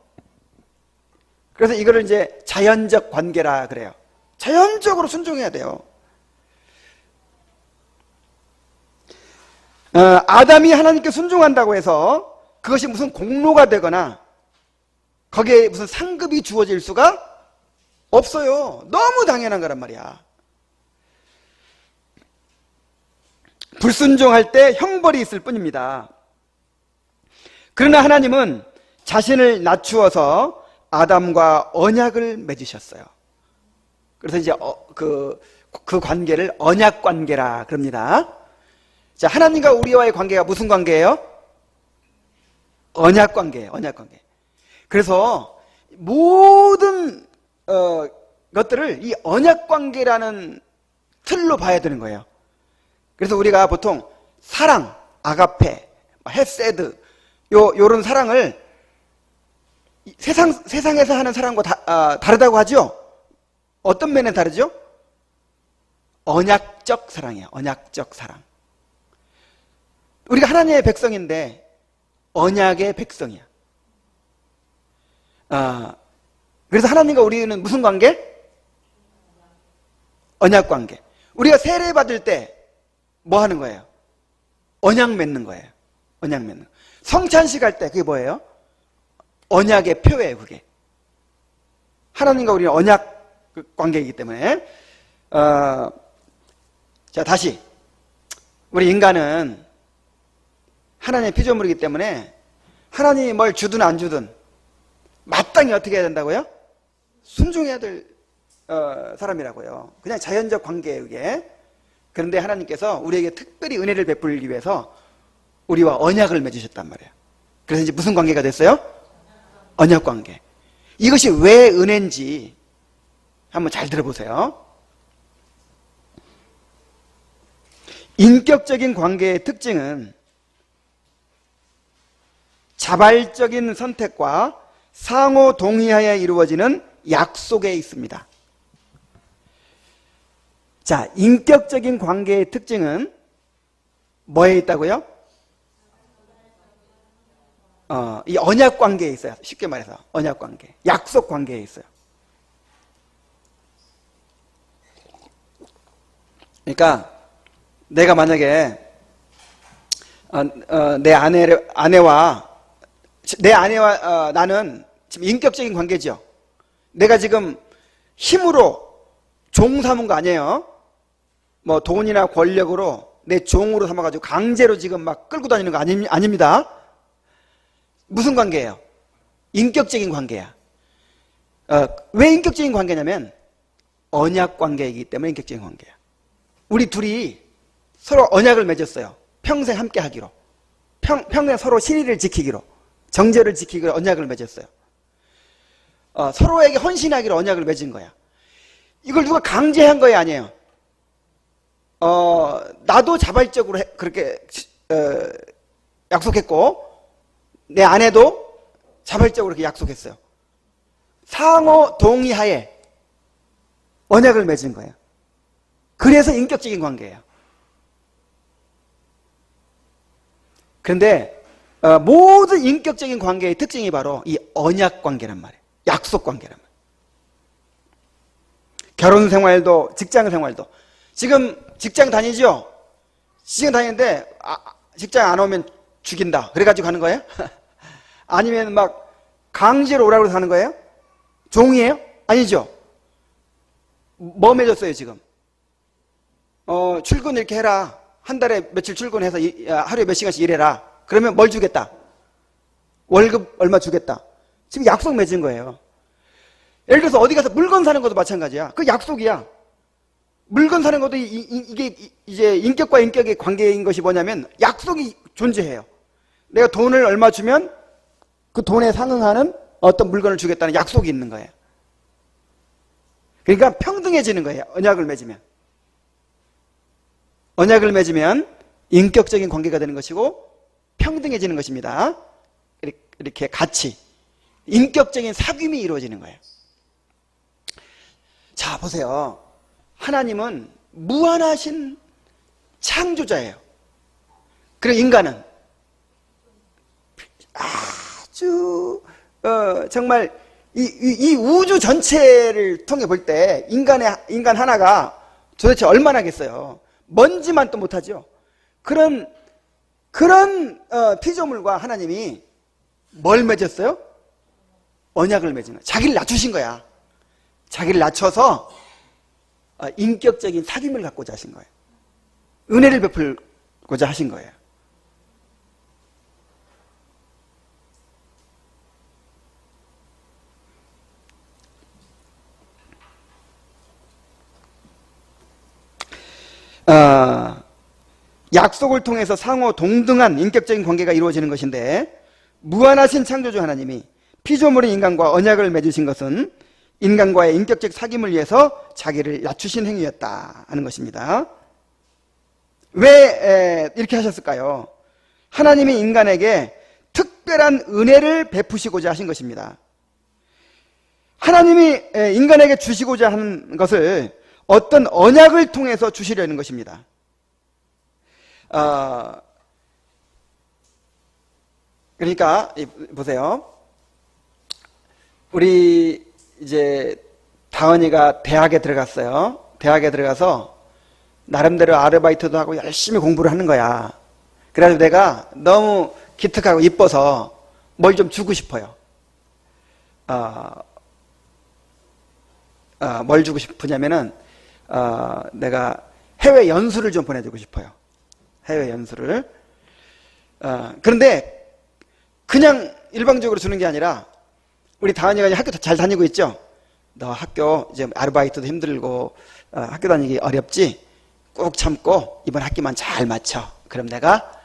그래서 이거를 이제 자연적 관계라 그래요. 자연적으로 순종해야 돼요. 아담이 하나님께 순종한다고 해서 그것이 무슨 공로가 되거나 거기에 무슨 상급이 주어질 수가 없어요. 너무 당연한 거란 말이야. 불순종할 때 형벌이 있을 뿐입니다. 그러나 하나님은 자신을 낮추어서 아담과 언약을 맺으셨어요. 그래서 이제 그 관계를 언약 관계라 그럽니다. 자, 하나님과 우리와의 관계가 무슨 관계예요? 언약 관계예요. 언약 관계. 그래서 모든 것들을 이 언약 관계라는 틀로 봐야 되는 거예요. 그래서 우리가 보통 사랑, 아가페, 헤세드 요런 사랑을 세상에서 하는 사랑과 다르다고 하죠? 어떤 면에 다르죠? 언약적 사랑이에요. 언약적 사랑. 우리가 하나님의 백성인데 언약의 백성이야. 그래서 하나님과 우리는 무슨 관계? 언약 관계. 우리가 세례 받을 때 뭐 하는 거예요? 언약 맺는 거예요. 언약 맺는 거. 성찬식 할 때 그게 뭐예요? 언약의 표예요. 그게 하나님과 우리는 언약 관계이기 때문에. 자, 다시 우리 인간은 하나님의 피조물이기 때문에 하나님이 뭘 주든 안 주든 마땅히 어떻게 해야 된다고요? 순종해야 될 사람이라고요. 그냥 자연적 관계예요, 이게. 그런데 하나님께서 우리에게 특별히 은혜를 베풀기 위해서 우리와 언약을 맺으셨단 말이에요. 그래서 이제 무슨 관계가 됐어요? 언약 관계. 이것이 왜 은혜인지 한번 잘 들어보세요. 인격적인 관계의 특징은 자발적인 선택과 상호 동의하에 이루어지는 약속에 있습니다. 자, 인격적인 관계의 특징은 뭐에 있다고요? 이 언약 관계에 있어요. 쉽게 말해서 언약 관계, 약속 관계에 있어요. 그러니까 내가 만약에 내 아내와 나는 지금 인격적인 관계죠. 내가 지금 힘으로 종 삼은 거 아니에요. 뭐 돈이나 권력으로 내 종으로 삼아가지고 강제로 지금 막 끌고 다니는 거 아닙니다. 무슨 관계예요? 인격적인 관계야. 왜 인격적인 관계냐면 언약 관계이기 때문에 인격적인 관계야. 우리 둘이 서로 언약을 맺었어요. 평생 함께 하기로. 평생 서로 신의를 지키기로, 정제를 지키기로 언약을 맺었어요. 서로에게 헌신하기로 언약을 맺은 거야. 이걸 누가 강제한 거야, 아니에요? 나도 자발적으로 그렇게 약속했고 내 아내도 자발적으로 그렇게 약속했어요. 상호 동의하에 언약을 맺은 거예요. 그래서 인격적인 관계예요. 그런데 모든 인격적인 관계의 특징이 바로 이 언약 관계란 말이에요. 약속 관계란 말이에요. 결혼 생활도 직장 생활도. 지금 직장 다니죠? 직장 다니는데 직장 안 오면 죽인다 그래가지고 가는 거예요? 아니면 막 강제로 오라고 해서 하는 거예요? 종이에요? 아니죠. 뭐 맺었어요 지금? 출근 이렇게 해라. 한 달에 며칠 출근해서 하루에 몇 시간씩 일해라. 그러면 뭘 주겠다? 월급 얼마 주겠다. 지금 약속 맺은 거예요. 예를 들어서 어디 가서 물건 사는 것도 마찬가지야. 그 약속이야. 물건 사는 것도 이게 이제 인격과 인격의 관계인 것이 뭐냐면 약속이 존재해요. 내가 돈을 얼마 주면 그 돈에 상응하는 어떤 물건을 주겠다는 약속이 있는 거예요. 그러니까 평등해지는 거예요. 언약을 맺으면. 언약을 맺으면 인격적인 관계가 되는 것이고 평등해지는 것입니다. 이렇게 같이 인격적인 사귐이 이루어지는 거예요. 자, 보세요. 하나님은 무한하신 창조자예요. 그리고 인간은 아주 정말 이 우주 전체를 통해 볼 때 인간 하나가 도대체 얼마나 겠어요. 먼지만 또 못하죠. 그런 피조물과 하나님이 뭘 맺었어요? 언약을 맺은 거야. 자기를 낮추신 거야. 자기를 낮춰서 인격적인 사귐을 갖고자 하신 거예요. 은혜를 베풀고자 하신 거예요. 약속을 통해서 상호 동등한 인격적인 관계가 이루어지는 것인데 무한하신 창조주 하나님이 피조물인 인간과 언약을 맺으신 것은 인간과의 인격적 사귐을 위해서 자기를 낮추신 행위였다 하는 것입니다. 왜 이렇게 하셨을까요? 하나님이 인간에게 특별한 은혜를 베푸시고자 하신 것입니다. 하나님이 인간에게 주시고자 하는 것을 어떤 언약을 통해서 주시려는 것입니다. 그러니까 보세요. 우리 이제 다은이가 대학에 들어갔어요. 대학에 들어가서 나름대로 아르바이트도 하고 열심히 공부를 하는 거야. 그래서 내가 너무 기특하고 이뻐서 뭘 좀 주고 싶어요. 뭘 주고 싶으냐면은 내가 해외 연수를 좀 보내주고 싶어요. 해외 연수를. 그런데 그냥 일방적으로 주는 게 아니라 우리 다은이가 이제 학교 잘 다니고 있죠? 너 학교 이제 아르바이트도 힘들고 학교 다니기 어렵지? 꾹 참고 이번 학기만 잘 마쳐. 그럼 내가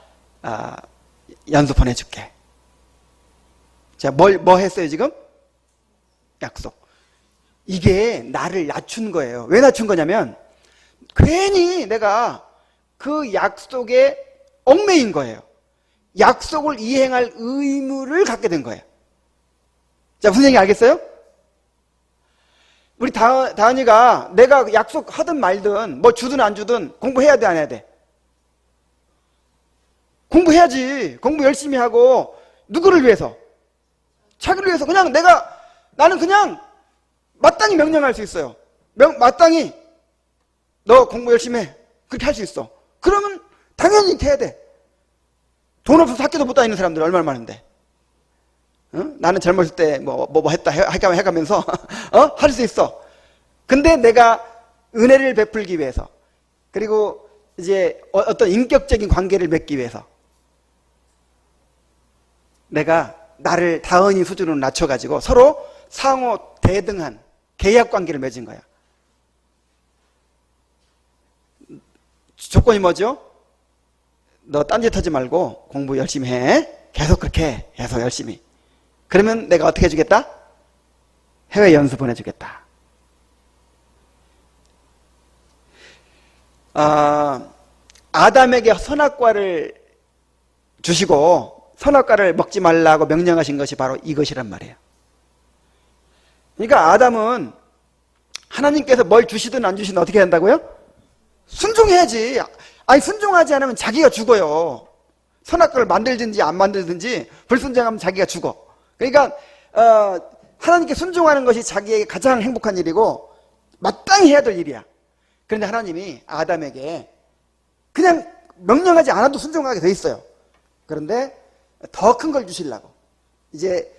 연수 보내줄게. 자, 뭐 했어요 지금? 약속. 이게 나를 낮춘 거예요. 왜 낮춘 거냐면 괜히 내가 그 약속에 얽매인 거예요. 약속을 이행할 의무를 갖게 된 거예요. 자, 무슨 얘기 알겠어요? 우리 다은이가 내가 약속하든 말든 뭐 주든 안 주든 공부해야 돼, 안 해야 돼? 공부해야지. 공부 열심히 하고 누구를 위해서? 자기를 위해서. 그냥 나는 그냥 마땅히 명령할 수 있어요. 마땅히 너 공부 열심히 해. 그렇게 할 수 있어. 그러면 당연히 이렇게 해야 돼. 돈 없어서 학교도 못 다니는 사람들 얼마나 많은데. 나는 젊었을 때 뭐 했다 해가면서 할 수 있어. 근데 내가 은혜를 베풀기 위해서, 그리고 이제 어떤 인격적인 관계를 맺기 위해서 내가 나를 다은이 수준으로 낮춰가지고 서로 상호 대등한 계약 관계를 맺은 거야. 조건이 뭐죠? 너 딴짓 하지 말고 공부 열심히 해. 계속 그렇게 해. 계속 열심히. 그러면 내가 어떻게 해주겠다? 해외 연수 보내주겠다. 아담에게 선악과를 주시고 선악과를 먹지 말라고 명령하신 것이 바로 이것이란 말이에요. 그러니까 아담은 하나님께서 뭘 주시든 안 주시든 어떻게 한다고요? 순종해야지. 아니, 순종하지 않으면 자기가 죽어요. 선악과를 만들든지 안 만들든지 불순종하면 자기가 죽어. 그러니까 하나님께 순종하는 것이 자기에게 가장 행복한 일이고 마땅히 해야 될 일이야. 그런데 하나님이 아담에게 그냥 명령하지 않아도 순종하게 돼 있어요. 그런데 더 큰 걸 주시려고, 이제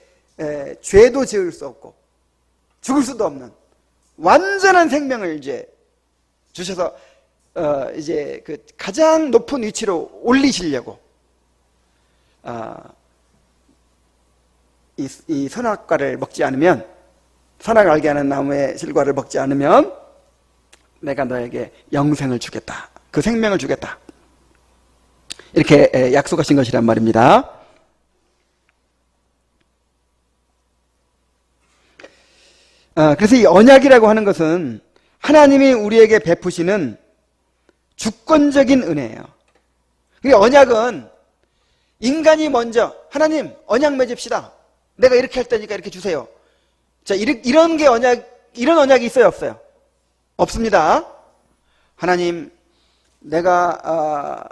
죄도 지을 수 없고 죽을 수도 없는 완전한 생명을 이제 주셔서 이제 그 가장 높은 위치로 올리시려고 이 선악과를 먹지 않으면, 선악을 알게 하는 나무의 실과를 먹지 않으면 내가 너에게 영생을 주겠다, 그 생명을 주겠다, 이렇게 약속하신 것이란 말입니다. 그래서 이 언약이라고 하는 것은 하나님이 우리에게 베푸시는 주권적인 은혜예요. 언약은 인간이 먼저 하나님 언약 맺읍시다, 내가 이렇게 할 테니까 이렇게 주세요. 자, 이런 게 이런 언약이 있어요, 없어요? 없습니다. 하나님, 내가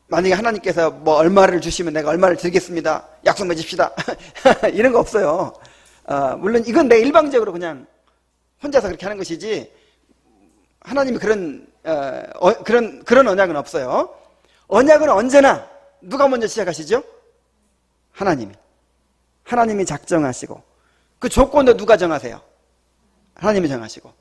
만약에 하나님께서 뭐 얼마를 주시면 내가 얼마를 드리겠습니다, 약속 맺읍시다. 이런 거 없어요. 물론 이건 내 일방적으로 그냥 혼자서 그렇게 하는 것이지, 하나님이 그런 언약은 없어요. 언약은 언제나 누가 먼저 시작하시죠? 하나님이 작정하시고, 그 조건도 누가 정하세요? 하나님이 정하시고,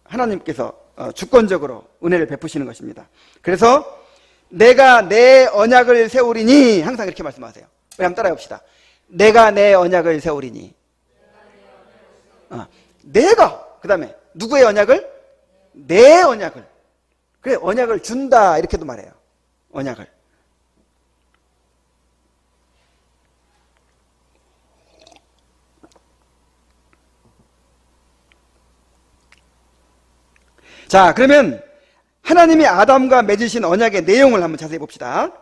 하나님께서 주권적으로 은혜를 베푸시는 것입니다. 그래서 내가 내 언약을 세우리니, 항상 이렇게 말씀하세요. 우리 한번 따라해 봅시다. 내가 내 언약을 세우리니. 내가, 그 다음에 누구의 언약을? 내 언약을. 그래, 언약을 준다, 이렇게도 말해요. 언약을. 자, 그러면 하나님이 아담과 맺으신 언약의 내용을 한번 자세히 봅시다.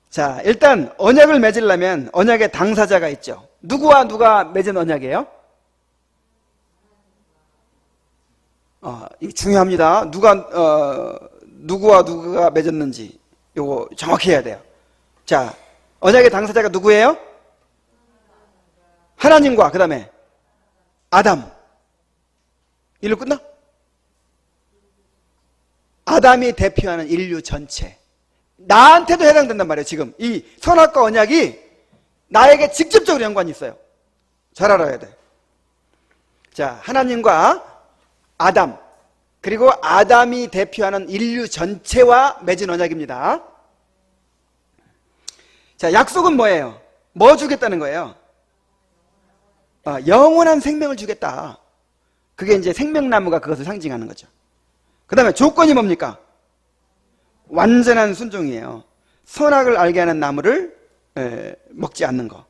자, 일단 언약을 맺으려면 언약의 당사자가 있죠. 누구와 누가 맺은 언약이에요? 이게 중요합니다. 누구와 누가 맺었는지 요거 정확히 해야 돼요. 자, 언약의 당사자가 누구예요? 하나님과 그 다음에 아담. 일로 끝나? 아담이 대표하는 인류 전체, 나한테도 해당된단 말이에요. 지금 이 선악과 언약이 나에게 직접적으로 연관이 있어요. 잘 알아야 돼. 자, 하나님과 아담, 그리고 아담이 대표하는 인류 전체와 맺은 언약입니다. 자, 약속은 뭐예요? 뭐 주겠다는 거예요? 영원한 생명을 주겠다. 그게 이제 생명나무가 그것을 상징하는 거죠. 그 다음에 조건이 뭡니까? 완전한 순종이에요. 선악을 알게 하는 나무를 먹지 않는 거.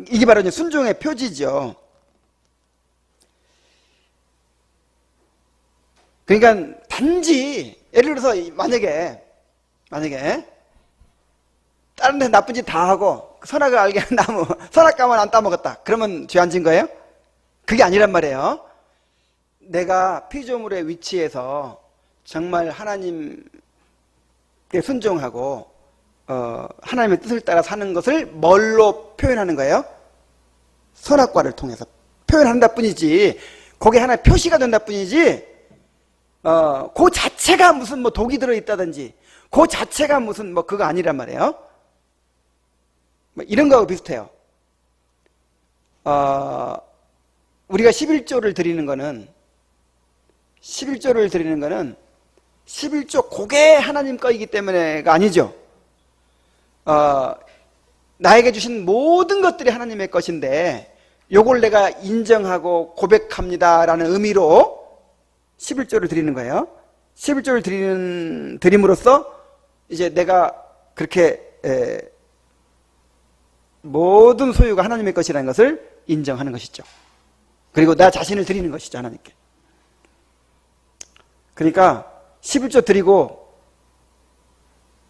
이게 바로 이제 순종의 표지죠. 그러니까 단지 예를 들어서 만약에 다른 데 나쁜 짓 다 하고 선악을 알게 하는 나무, 선악과만 안 따먹었다, 그러면 죄 안 진 거예요? 그게 아니란 말이에요. 내가 피조물의 위치에서 정말 하나님께 순종하고 하나님의 뜻을 따라 사는 것을 뭘로 표현하는 거예요? 선악과를 통해서 표현한다 뿐이지, 거기에 하나의 표시가 된다 뿐이지, 그 자체가 무슨 뭐 독이 들어있다든지, 그 자체가 무슨 뭐 그거 아니란 말이에요. 뭐 이런 거하고 비슷해요. 우리가 11조를 드리는 거는 11조 그게 하나님 거이기 때문에가 아니죠. 나에게 주신 모든 것들이 하나님의 것인데 요걸 내가 인정하고 고백합니다라는 의미로 11조를 드리는 거예요. 11조를 드림으로써 이제 내가 그렇게 모든 소유가 하나님의 것이라는 것을 인정하는 것이죠. 그리고 나 자신을 드리는 것이죠, 하나님께. 그러니까 11조 드리고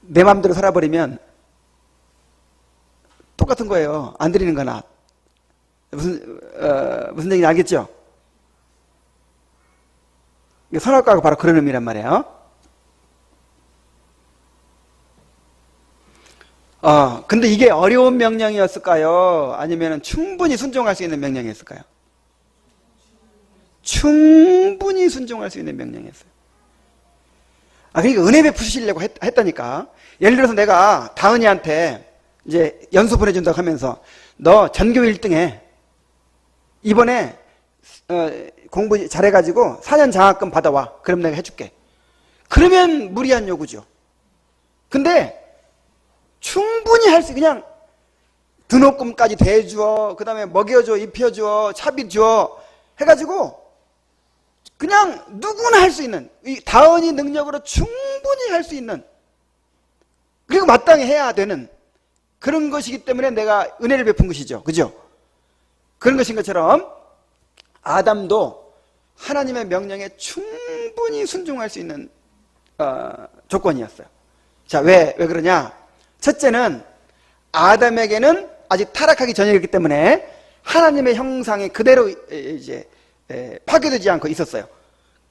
내 마음대로 살아버리면 똑같은 거예요. 안 드리는 거나. 무슨 얘기인지 알겠죠? 선악과가 바로 그런 의미란 말이에요. 근데 이게 어려운 명령이었을까요? 아니면 충분히 순종할 수 있는 명령이었을까요? 충분히 순종할 수 있는 명령이었어요. 그러니까 은혜 베푸시려고 했다니까. 예를 들어서 내가 다은이한테 이제 연수 보내준다고 하면서 너 전교 1등해. 이번에 공부 잘해가지고 4년 장학금 받아와. 그럼 내가 해줄게. 그러면 무리한 요구죠. 근데 충분히 할 수, 그냥 등록금까지 대주어, 그 다음에 먹여줘, 입혀줘, 차비 줘 해가지고 그냥 누구나 할 수 있는, 이 다은이 능력으로 충분히 할 수 있는, 그리고 마땅히 해야 되는 그런 것이기 때문에 내가 은혜를 베푼 것이죠. 그죠? 그런 것인 것처럼 아담도 하나님의 명령에 충분히 순종할 수 있는 조건이었어요. 자, 왜 그러냐? 첫째는 아담에게는 아직 타락하기 전이었기 때문에 하나님의 형상이 그대로 이제 파괴되지 않고 있었어요.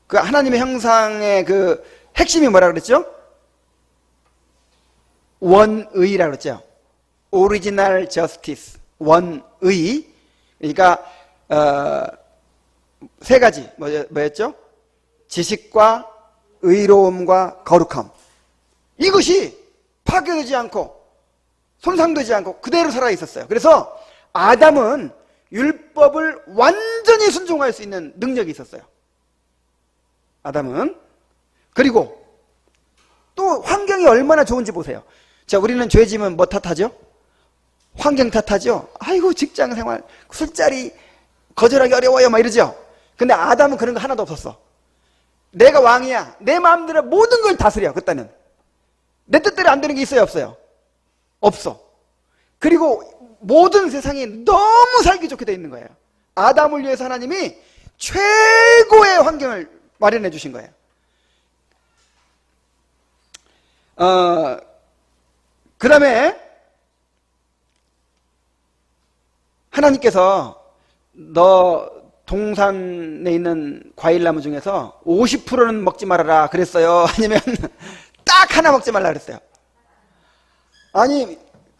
그 하나님의 형상의 그 핵심이 뭐라 그랬죠? 원의라고 그랬죠. 오리지널 저스티스, 원의. 그러니까 세 가지 뭐였죠? 지식과 의로움과 거룩함. 이것이 파괴되지 않고 손상되지 않고 그대로 살아 있었어요. 그래서 아담은 율법을 완전히 순종할 수 있는 능력이 있었어요. 아담은. 그리고 또 환경이 얼마나 좋은지 보세요. 자, 우리는 죄 지면 뭐 탓하죠? 환경 탓하죠? 아이고, 직장 생활, 술자리 거절하기 어려워요 막 이러죠. 근데 아담은 그런 거 하나도 없었어. 내가 왕이야. 내 마음대로 모든 걸 다스려. 그때는 내 뜻대로 안 되는 게 있어요, 없어요? 없어. 그리고 모든 세상이 너무 살기 좋게 돼 있는 거예요. 아담을 위해서 하나님이 최고의 환경을 마련해 주신 거예요. 그 다음에 하나님께서 너 동산에 있는 과일나무 중에서 50%는 먹지 말아라 그랬어요? 아니면 딱 하나 먹지 말라 그랬어요? 아니,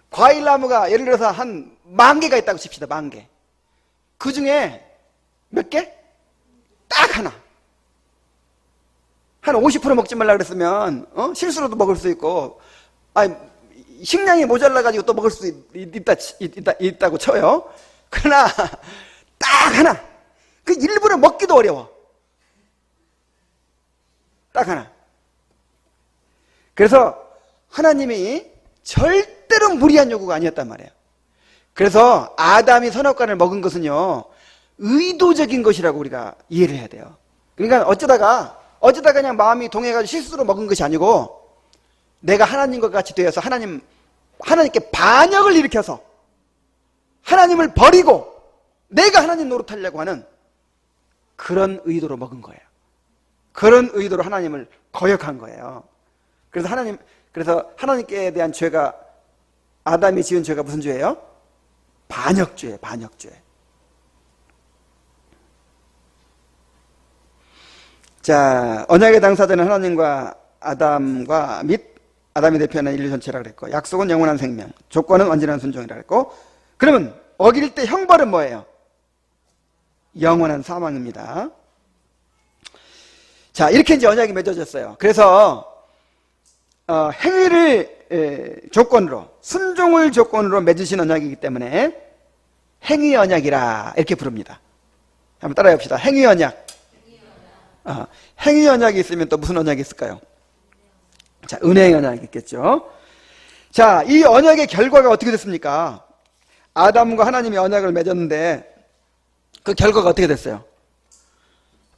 과일나무가 예를 들어서 한 10,000개가 있다고 칩시다. 10,000개. 그 중에 몇 개? 딱 하나. 한 50% 먹지 말라 그랬으면 실수로도 먹을 수 있고, 아니, 식량이 모자라가지고 또 먹을 수 있다고 쳐요. 그러나 딱 하나. 그 일부러 먹기도 어려워. 딱 하나. 그래서 하나님이 절대로 무리한 요구가 아니었단 말이에요. 그래서 아담이 선악과를 먹은 것은요, 의도적인 것이라고 우리가 이해를 해야 돼요. 그러니까 어쩌다가 그냥 마음이 동해가지고 실수로 먹은 것이 아니고, 내가 하나님과 같이 되어서 하나님께 반역을 일으켜서 하나님을 버리고 내가 하나님 노릇하려고 하는 그런 의도로 먹은 거예요. 그런 의도로 하나님을 거역한 거예요. 그래서 하나님께 대한 죄가, 아담이 지은 죄가 무슨 죄예요? 반역죄예요. 반역죄. 자, 언약의 당사자는 하나님과 아담과 및 아담이 대표하는 인류 전체라 그랬고, 약속은 영원한 생명, 조건은 완전한 순종이라 그랬고, 그러면 어길 때 형벌은 뭐예요? 영원한 사망입니다. 자, 이렇게 이제 언약이 맺어졌어요. 그래서 행위를 조건으로, 순종을 조건으로 맺으신 언약이기 때문에 행위 언약이라 이렇게 부릅니다. 한번 따라해 봅시다. 행위 언약. 행위 언약이 있으면 또 무슨 언약이 있을까요? 자, 은혜의 언약이 있겠죠. 자, 이 언약의 결과가 어떻게 됐습니까? 아담과 하나님이 언약을 맺었는데 그 결과가 어떻게 됐어요?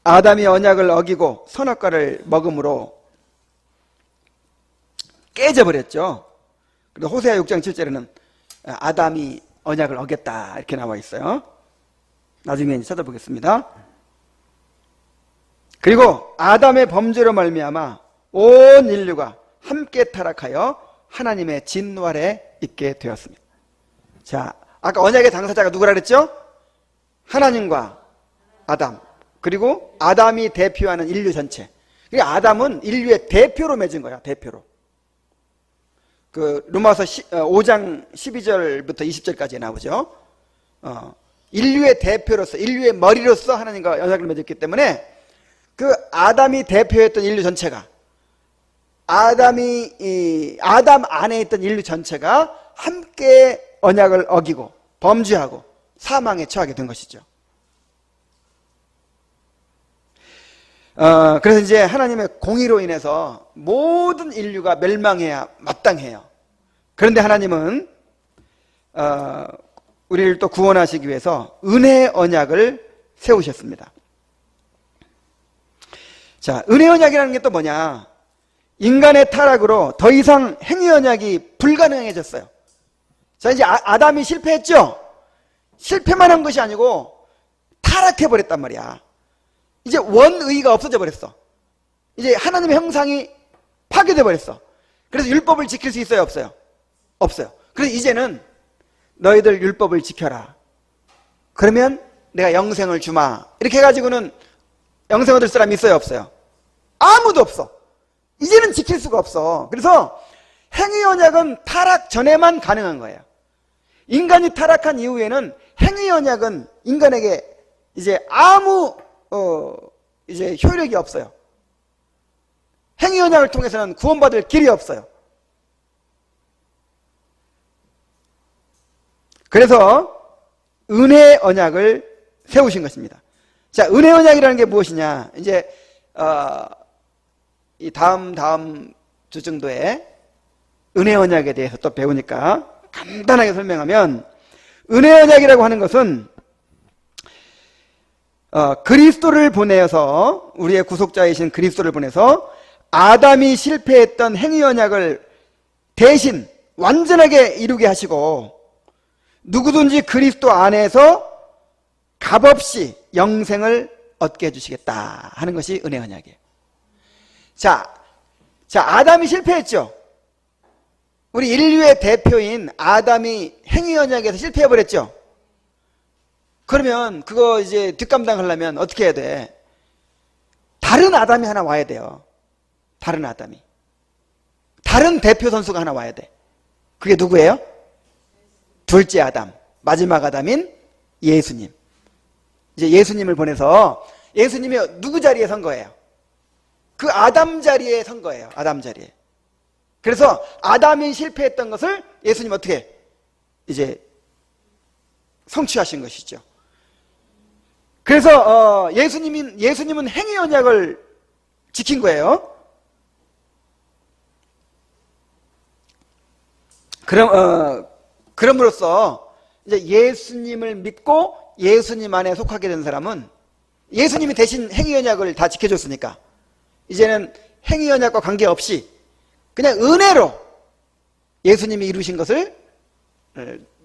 아담이 언약을 어기고 선악과를 먹음으로 깨져버렸죠. 그래서 호세아 6장 7절에는 아담이 언약을 어겼다 이렇게 나와 있어요. 나중에 찾아보겠습니다. 그리고 아담의 범죄로 말미암아 온 인류가 함께 타락하여 하나님의 진노 아래 있게 되었습니다. 자, 아까 언약의 당사자가 누구라 그랬죠? 하나님과 아담, 그리고 아담이 대표하는 인류 전체. 그리고 아담은 인류의 대표로 맺은 거야. 대표로. 그 로마서 5장 12절부터 20절까지 나오죠. 인류의 대표로서, 인류의 머리로서 하나님과 언약을 맺었기 때문에 그 아담이 대표했던 인류 전체가, 아담 안에 있던 인류 전체가 함께 언약을 어기고 범죄하고 사망에 처하게 된 것이죠. 그래서 이제 하나님의 공의로 인해서 모든 인류가 멸망해야 마땅해요. 그런데 하나님은 우리를 또 구원하시기 위해서 은혜의 언약을 세우셨습니다. 자, 은혜 언약이라는 게 또 뭐냐? 인간의 타락으로 더 이상 행위 언약이 불가능해졌어요. 자, 이제 아담이 실패했죠? 실패만 한 것이 아니고 타락해버렸단 말이야. 이제 원의가 없어져 버렸어. 이제 하나님의 형상이 파괴돼 버렸어. 그래서 율법을 지킬 수 있어요, 없어요? 없어요. 그래서 이제는 너희들 율법을 지켜라. 그러면 내가 영생을 주마. 이렇게 해가지고는 영생 얻을 사람이 있어요, 없어요? 아무도 없어. 이제는 지킬 수가 없어. 그래서 행위 언약은 타락 전에만 가능한 거예요. 인간이 타락한 이후에는 행위 언약은 인간에게 이제 아무 이제 효력이 없어요. 행위 언약을 통해서는 구원받을 길이 없어요. 그래서 은혜의 언약을 세우신 것입니다. 자, 은혜 언약이라는 게 무엇이냐? 이제 이 다음 주 정도에 은혜 언약에 대해서 또 배우니까 간단하게 설명하면, 은혜 언약이라고 하는 것은 그리스도를 보내서, 우리의 구속자이신 그리스도를 보내서 아담이 실패했던 행위 언약을 대신 완전하게 이루게 하시고, 누구든지 그리스도 안에서 값없이 영생을 얻게 해주시겠다 하는 것이 은혜 언약이에요. 자, 아담이 실패했죠. 우리 인류의 대표인 아담이 행위 언약에서 실패해버렸죠. 그러면 그거 이제 뒷감당하려면 어떻게 해야 돼? 다른 아담이 하나 와야 돼요. 다른 아담이. 다른 대표 선수가 하나 와야 돼. 그게 누구예요? 둘째 아담, 마지막 아담인 예수님. 이제 예수님을 보내서 예수님이 누구 자리에 선 거예요? 그 아담 자리에 선 거예요. 아담 자리에. 그래서 아담이 실패했던 것을 예수님 어떻게 이제 성취하신 것이죠. 그래서 예수님은 행위 언약을 지킨 거예요. 그럼으로써 이제 예수님을 믿고 예수님 안에 속하게 된 사람은, 예수님이 대신 행위 언약을 다 지켜줬으니까 이제는 행위 언약과 관계없이 그냥 은혜로 예수님이 이루신 것을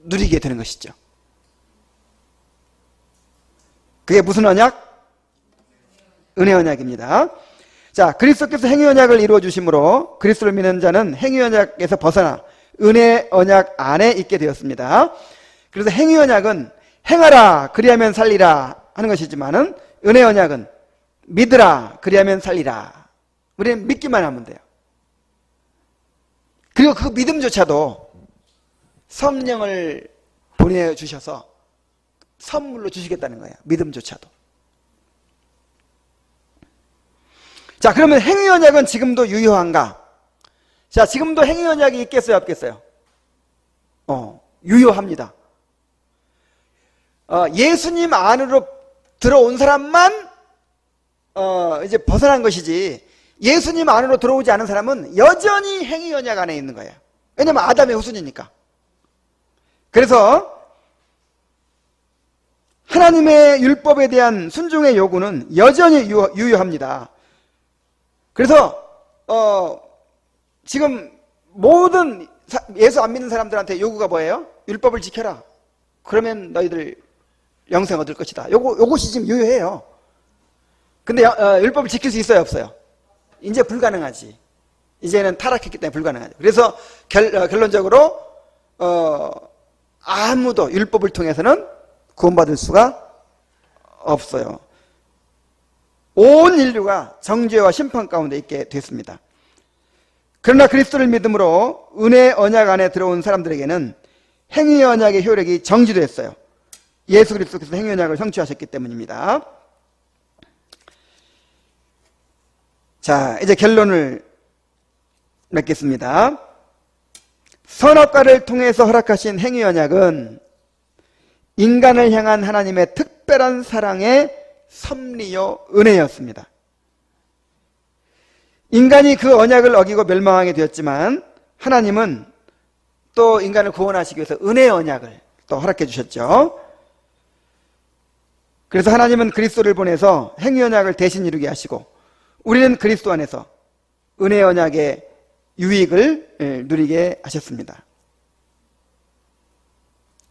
누리게 되는 것이죠. 그게 무슨 언약? 은혜 언약입니다. 자, 그리스도께서 행위 언약을 이루어 주심으로 그리스도를 믿는 자는 행위 언약에서 벗어나 은혜 언약 안에 있게 되었습니다. 그래서 행위 언약은 행하라 그리하면 살리라 하는 것이지만은, 은혜 언약은 믿으라 그리하면 살리라. 우리는 믿기만 하면 돼요. 그리고 그 믿음조차도 성령을 보내주셔서 선물로 주시겠다는 거예요. 믿음조차도. 자, 그러면 행위 언약은 지금도 유효한가? 자, 지금도 행위 언약이 있겠어요, 없겠어요? 유효합니다. 예수님 안으로 들어온 사람만 이제 벗어난 것이지, 예수님 안으로 들어오지 않은 사람은 여전히 행위 언약 안에 있는 거예요. 왜냐하면 아담의 후손이니까. 그래서 하나님의 율법에 대한 순종의 요구는 여전히 유효합니다. 그래서 지금 모든 예수 안 믿는 사람들한테 요구가 뭐예요? 율법을 지켜라. 그러면 너희들 영생 얻을 것이다. 요것이 지금 유효해요. 근데 율법을 지킬 수 있어요, 없어요? 이제 불가능하지. 이제는 타락했기 때문에 불가능하죠. 그래서 결론적으로 아무도 율법을 통해서는 구원받을 수가 없어요. 온 인류가 정죄와 심판 가운데 있게 됐습니다. 그러나 그리스도를 믿음으로 은혜 언약 안에 들어온 사람들에게는 행위 언약의 효력이 정지됐어요. 예수 그리스도께서 행위 언약을 성취하셨기 때문입니다. 자, 이제 결론을 맺겠습니다. 선악과를 통해서 허락하신 행위 언약은 인간을 향한 하나님의 특별한 사랑의 섭리요 은혜였습니다. 인간이 그 언약을 어기고 멸망하게 되었지만 하나님은 또 인간을 구원하시기 위해서 은혜의 언약을 또 허락해 주셨죠. 그래서 하나님은 그리스도를 보내서 행위 언약을 대신 이루게 하시고 우리는 그리스도 안에서 은혜의 언약의 유익을 누리게 하셨습니다.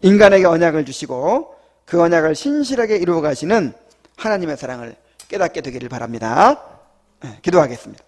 인간에게 언약을 주시고 그 언약을 신실하게 이루어 가시는 하나님의 사랑을 깨닫게 되기를 바랍니다. 기도하겠습니다.